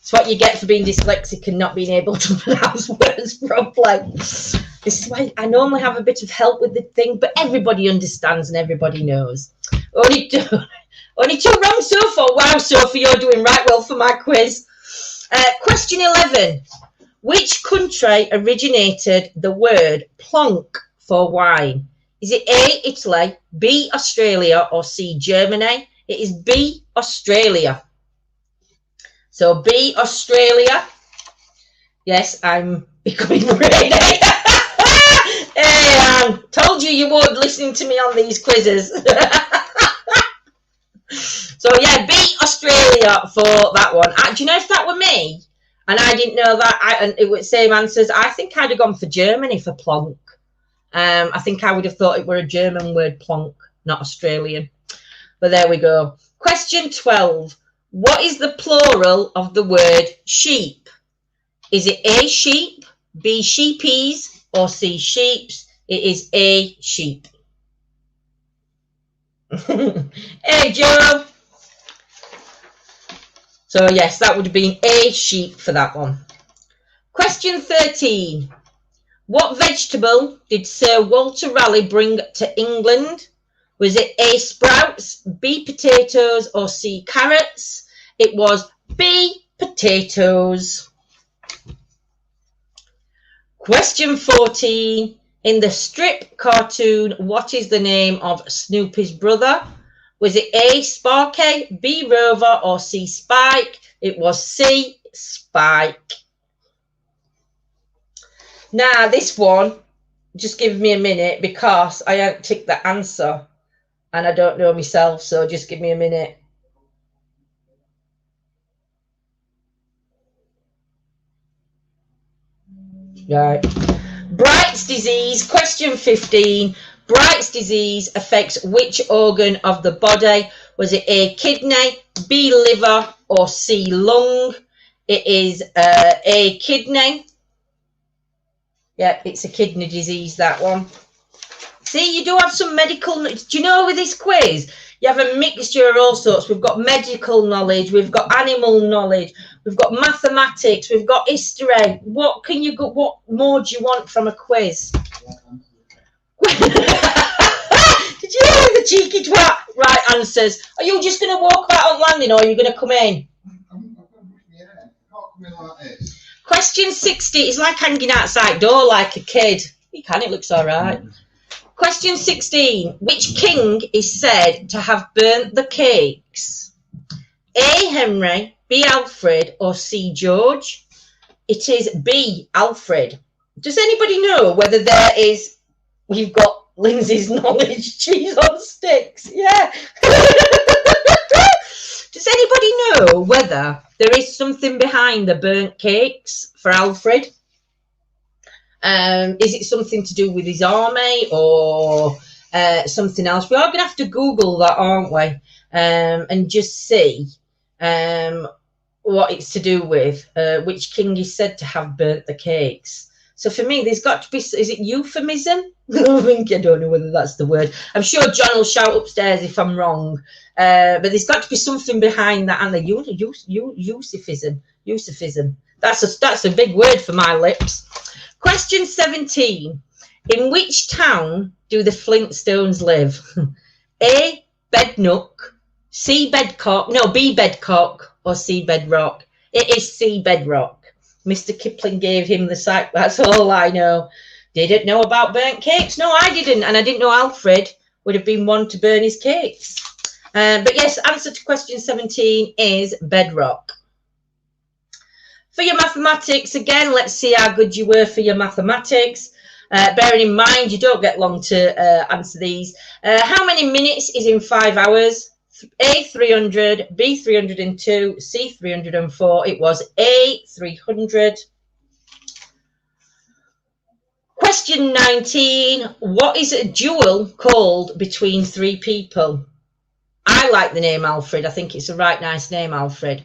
It's what you get for being dyslexic and not being able to pronounce words properly. This is why I normally have a bit of help with the thing, but everybody understands and everybody knows. Only two wrong so far. Wow, Sophie, you're doing right well for my quiz. Question 11. Which country originated the word plonk for wine? Is it A, Italy, B, Australia, or C, Germany? It is B, Australia. So B, Australia. Yes, I'm becoming ready. Hey, I told you would listening to me on these quizzes. So yeah, B, Australia for that one. Do you know if that were me and I didn't know that and it was same answers, I think I'd have gone for Germany for plonk. I think I would have thought it were a German word, plonk, not Australian. But there we go. Question 12. What is the plural of the word sheep? Is it A, sheep, B, sheepies, or C, sheeps? It is A, sheep. Hey, Joe. So, yes, that would have been A, sheep for that one. Question 13. What vegetable did Sir Walter Raleigh bring to England? Was it A, sprouts, B, potatoes, or C, carrots? It was B, potatoes. Question 14. In the strip cartoon, what is the name of Snoopy's brother? Was it A, Sparky, B, Rover, or C, Spike? It was C, Spike. Now, this one, just give me a minute because I haven't ticked the answer and I don't know myself, so just give me a minute. Right. Bright's disease, question 15. Bright's disease affects which organ of the body? Was it A, kidney, B, liver, or C, lung? It is A, kidney. Yep, it's a kidney disease, that one. See, you do have some medical... Do you know with this quiz, you have a mixture of all sorts. We've got medical knowledge, we've got animal knowledge, we've got mathematics, we've got history. What can you go? What more do you want from a quiz? Did you hear the cheeky twat? Right answers. Are you just going to walk out on landing or are you going to come in? Question 60 is like hanging outside door like a kid. You can, it looks all right. Question 16. Which king is said to have burnt the cakes? A, Henry, B, Alfred, or C, George? It is B, Alfred. Does anybody know whether we've got Lindsay's knowledge cheese on sticks? Yeah. Does anybody know whether there is something behind the burnt cakes for Alfred? Is it something to do with his army or something else? We are going to have to Google that, aren't we? And just see what it's to do with, which king is said to have burnt the cakes. So for me, there's got to be, is it euphemism? I don't know whether that's the word. I'm sure John will shout upstairs if I'm wrong. But there's got to be something behind that. And the Eusephism. That's a big word for my lips. Question 17. In which town do the Flintstones live? A, Bednook, C, Bedcock, no, B, Bedcock, or C, Bedrock. It is C, Bedrock. Mr. Kipling gave him the sack. That's all I know. Didn't know about burnt cakes. No, I didn't. And I didn't know Alfred would have been one to burn his cakes. But yes, answer to question 17 is Bedrock. For your mathematics, again, let's see how good you were for your mathematics. Bearing in mind, you don't get long to answer these. How many minutes is in 5 hours? A, 300, B, 302, C, 304. It was A, 300. Question 19. What is a duel called between 3 people? I like the name Alfred. I think it's a right nice name, Alfred.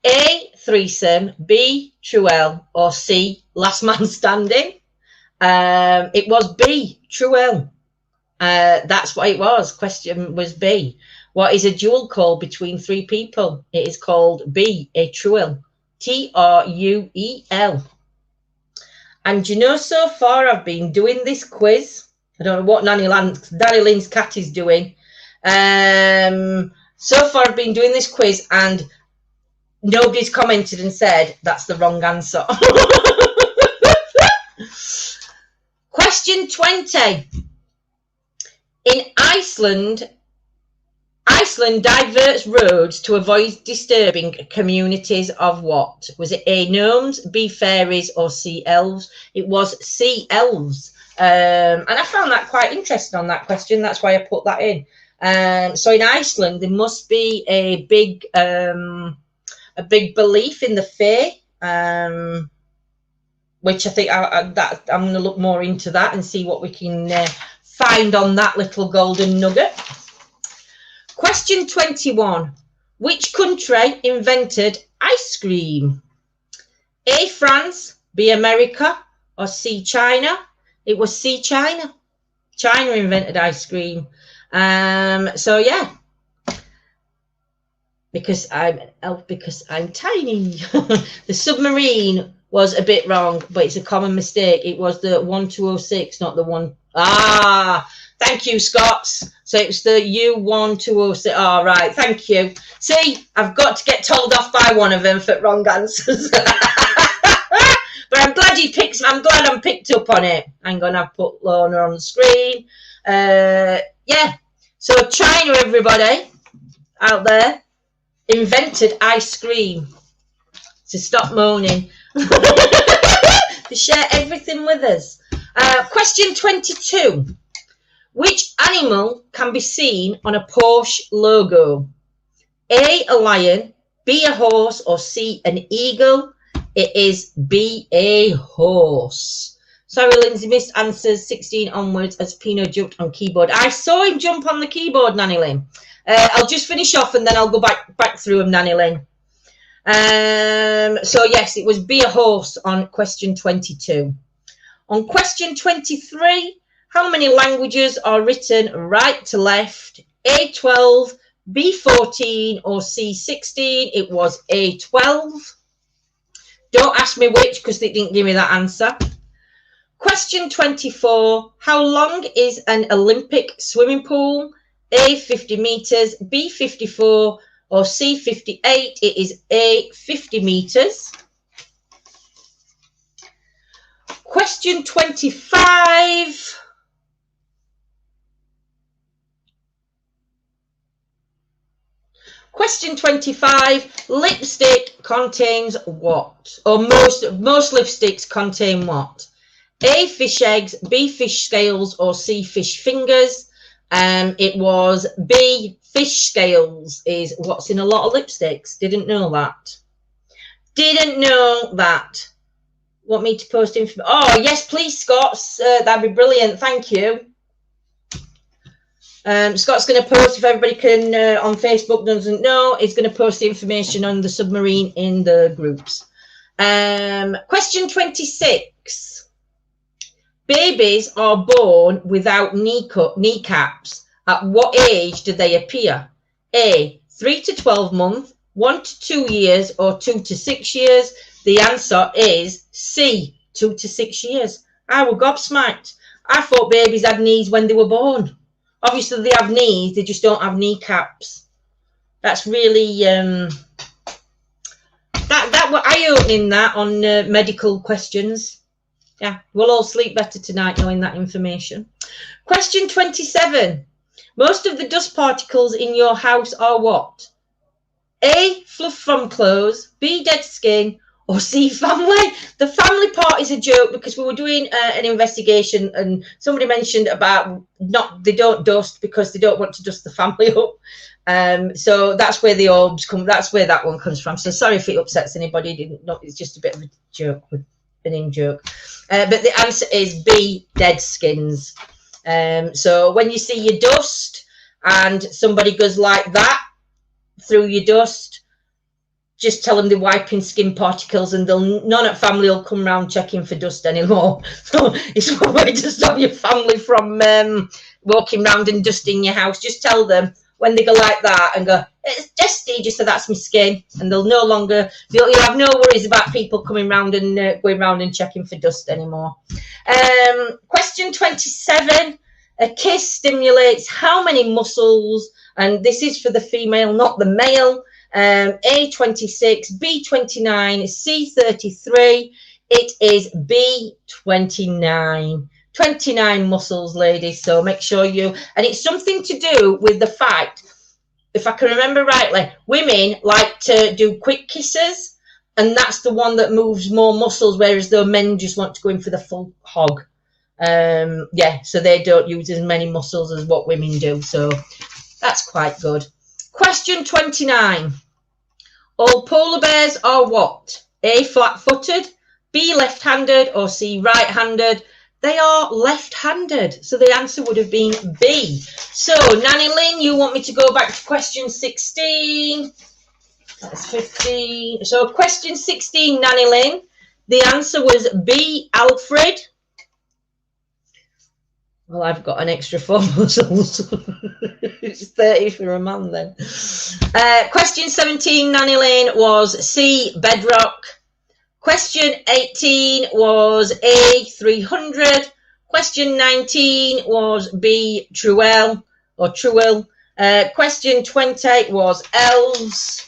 A, threesome, B, truel, or C, last man standing. It was B, truel. That's what it was. Question was B. What is a duel called between 3 people? It is called B, a truel. Truel. And you know, so far I've been doing this quiz. I don't know what Danny Lynn's cat is doing. So far I've been doing this quiz and nobody's commented and said that's the wrong answer. Question 20. In Iceland diverts roads to avoid disturbing communities of what? Was it A, gnomes, B, fairies, or C, elves? It was C, elves. And I found that quite interesting on that question. That's why I put that in. So in Iceland, there must be a big belief in the fae, which I think I'm going to look more into that and see what we can find on that little golden nugget. Question 21. Which country invented ice cream? A, France, B, America, or C, China? It was C, China. China invented ice cream. So yeah, because I'm an elf, because I'm tiny. The submarine was a bit wrong, but it's a common mistake. It was the 1206, not the one. Thank you, Scots. So it's the U1206. All right, thank you. See, I've got to get told off by one of them for wrong answers. But I'm glad I'm picked up on it. I'm gonna put Lorna on the screen. Yeah. So China, everybody out there, invented ice cream. So stop moaning. They share everything with us. Question 22. Which animal can be seen on a Porsche logo? A, a lion, B, a horse, or C, an eagle? It is B, a horse. Sorry, Lindsay missed answers 16 onwards as Pino jumped on keyboard. I saw him jump on the keyboard, Nanny Lynn. I'll just finish off and then I'll go back through them, Nanny Lynn. So yes, it was be a horse on question 22. On question 23, how many languages are written right to left? A12, B14, or C16? It was A12. Don't ask me which because they didn't give me that answer. Question 24, how long is an Olympic swimming pool? A, 50 metres, B, 54, or C, 58. It is A, 50 metres. Question 25. Question 25. Lipstick contains what? Or most lipsticks contain what? A, fish eggs, B, fish scales, or C, fish fingers. It was B, fish scales is what's in a lot of lipsticks. Didn't know that. Didn't know that. Want me to post information? Oh, yes, please, Scott. That'd be brilliant. Thank you. Scott's going to post, if everybody can, on Facebook doesn't know, he's going to post the information on the submarine in the groups. Question 26. Babies are born without kneecaps. At what age do they appear? A, 3 to 12 months, 1 to 2 years, or 2 to 6 years? The answer is C, 2 to 6 years. I was gobsmacked. I thought babies had knees when they were born. Obviously, they have knees, they just don't have kneecaps. That's really, that was eye-opening, that, on medical questions. Yeah, we'll all sleep better tonight knowing that information. Question 27. Most of the dust particles in your house are what? A, fluff from clothes, B, dead skin, or C, family. The family part is a joke because we were doing an investigation and somebody mentioned about they don't dust because they don't want to dust the family up. So that's where the orbs come. That's where that one comes from. So sorry if it upsets anybody. Didn't know, it's just a bit of a joke, with an in joke. But the answer is B, dead skins. So when you see your dust and somebody goes like that through your dust, just tell them they're wiping skin particles and none at family will come round checking for dust anymore. So it's one way to stop your family from walking round and dusting your house. Just tell them when they go like that and go, it's dusty, just so that's my skin. And they'll no longer, you'll have no worries about people coming round and going round and checking for dust anymore. Question 27. A kiss stimulates how many muscles? And this is for the female, not the male. A, 26, B, 29, C, 33. It is B, 29. 29 muscles, ladies. So make sure you, and it's something to do with the fact, if I can remember rightly, women like to do quick kisses, and that's the one that moves more muscles, whereas the men just want to go in for the full hog. Yeah, so they don't use as many muscles as what women do. So that's quite good. Question 29. All polar bears are what? A, flat-footed, B, left-handed, or C, right-handed? They are left-handed, so the answer would have been B. So, Nanny Lynn, you want me to go back to question 16? That's 15. So, question 16, Nanny Lynn, the answer was B, Alfred. Well, I've got an extra 4 muscles. It's 30 for a man then. Question 17, Nanny Lane, was C, bedrock. Question 18 was A, 300. Question 19 was B, Truel, or Truel. Question 20 was elves.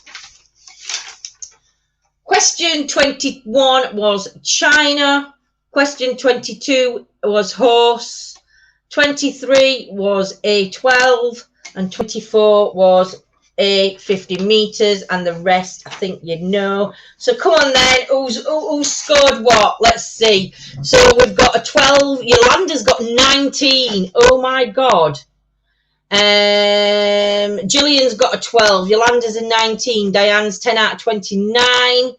Question 21 was China. Question 22 was horse. 23 was A12 and 24 was A50 meters, and the rest I think you know. So come on then, who's scored what? Let's see. So we've got a 12. Yolanda's got 19. Oh my god. Gillian's got a 12. Yolanda's a 19. Diane's 10 out of 29.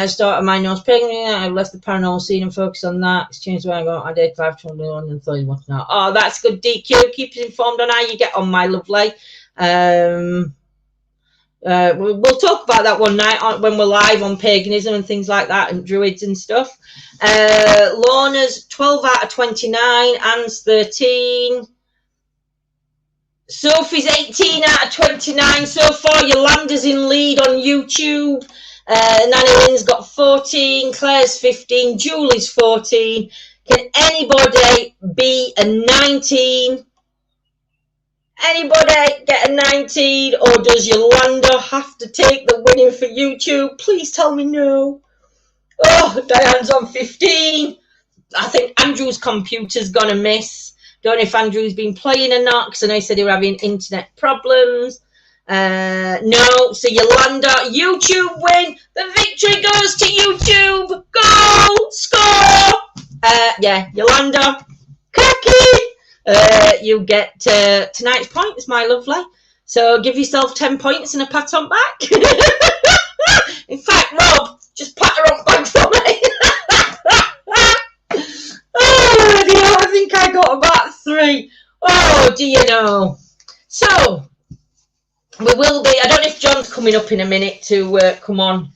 Start of my nose pregnant. I left the paranormal scene and focus on that. It's changed where I go. I did 521 and 31 now. Oh, that's good, DQ. Keep us informed on how you get on, my lovely. We'll talk about that one night when we're live on paganism and things like that and druids and stuff. Lorna's 12 out of 29. Anne's 13. Sophie's 18 out of 29 so far. Yolanda's in lead on YouTube. Nanny Lynn's got 14, Claire's 15, Julie's 14. Can anybody be a 19? Anybody get a 19? Or does Yolanda have to take the winning for YouTube? Please tell me no. Oh, Diane's on 15. I think Andrew's computer's gonna miss. Don't know if Andrew's been playing or not, because I know he said he was having internet problems. No, so Yolanda, YouTube win. The victory goes to YouTube. Goal, score. Yeah, Yolanda, Kaki, you get tonight's points, my lovely. So give yourself 10 points and a pat on back. In fact, Rob, just pat her on back for me. Oh dear, I think I got about 3. Oh, do you know? So we will be. I don't know if John's coming up in a minute to come on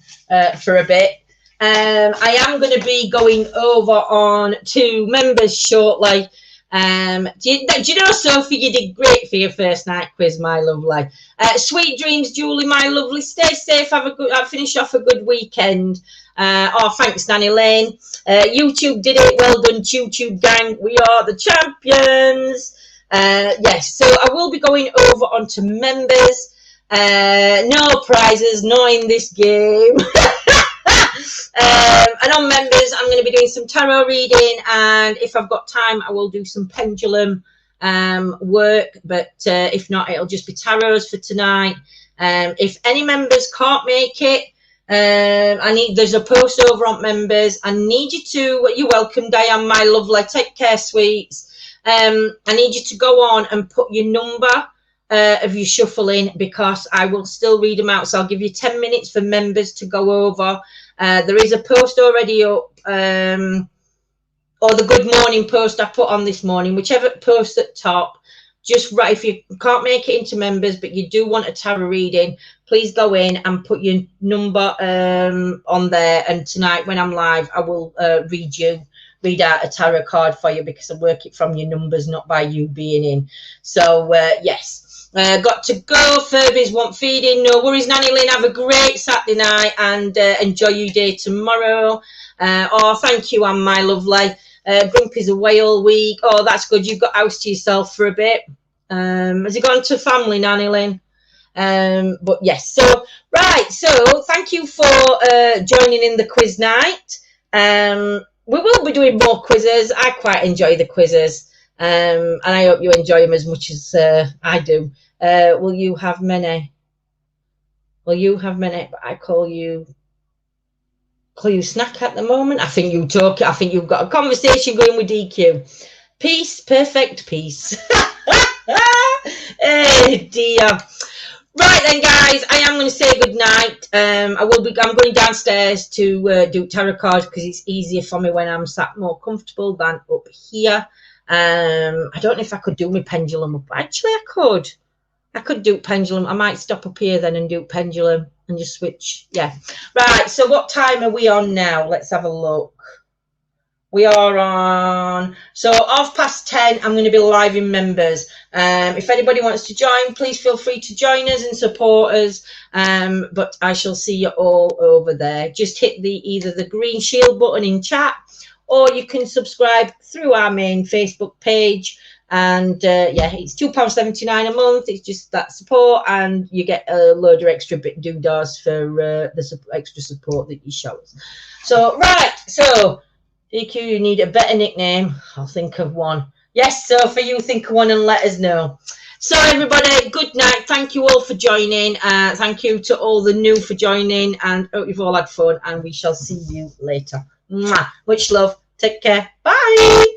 for a bit. I am going to be going over on to members shortly. Do you know, Sophie, you did great for your first night quiz, my lovely. Sweet dreams, Julie, my lovely. Stay safe. Finish off a good weekend. Oh, thanks, Nanny Lane. YouTube did it. Well done, YouTube gang. We are the champions. Yes, so I will be going over onto members. No prizes, not in this game. And on members, I'm going to be doing some tarot reading, and if I've got time, I will do some pendulum work, but if not, it'll just be tarots for tonight. If any members can't make it, there's a post over on members. I need you to, you're welcome, Diane, my lovely, take care, sweets. I need you to go on and put your number of your shuffle in, because I will still read them out. So I'll give you 10 minutes for members to go over. There is a post already up, or the good morning post I put on this morning, whichever post at top. Just right, if you can't make it into members, but you do want a tarot reading, please go in and put your number on there. And tonight when I'm live, I will read out a tarot card for you, because I work it from your numbers, not by you being in. So yes. Got to go. Furbies want feeding. No worries, Nanny Lynn. Have a great Saturday night, and enjoy your day tomorrow. Oh, thank you, Anne, my lovely. Grumpy's away all week. Oh, that's good. You've got house to yourself for a bit. Has he gone to family, Nanny Lynn? But yes. So right. So thank you for joining in the quiz night. We will be doing more quizzes. I quite enjoy the quizzes. And I hope you enjoy them as much as I do. Will you have many? Will you have many? But I call you snack at the moment. I think you talk. I think you've got a conversation going with DQ. Peace, perfect peace. Hey dear. Right then, guys, I am going to say good night. I'm going downstairs to do tarot cards, because it's easier for me when I'm sat more comfortable than up here. I don't know if I could do my pendulum up. Actually, I could do pendulum. I might stop up here then and do pendulum and just switch. Yeah. Right. So what time are we on now? Let's have a look. We are on, so 10:30, I'm going to be live in members. If anybody wants to join, please feel free to join us and support us. But I shall see you all over there. Just hit either the green shield button in chat, or you can subscribe through our main Facebook page. And yeah, it's £2.79 a month. It's just that support, and you get a load of extra doodahs for the extra support that you show us. So, right, so DQ, you need a better nickname. I'll think of one. Yes, Sophie, you think of one and let us know. So, everybody, good night. Thank you all for joining. Thank you to all the new for joining, and hope you've all had fun, and we shall see you later. Mwah. Much love. Take care. Bye.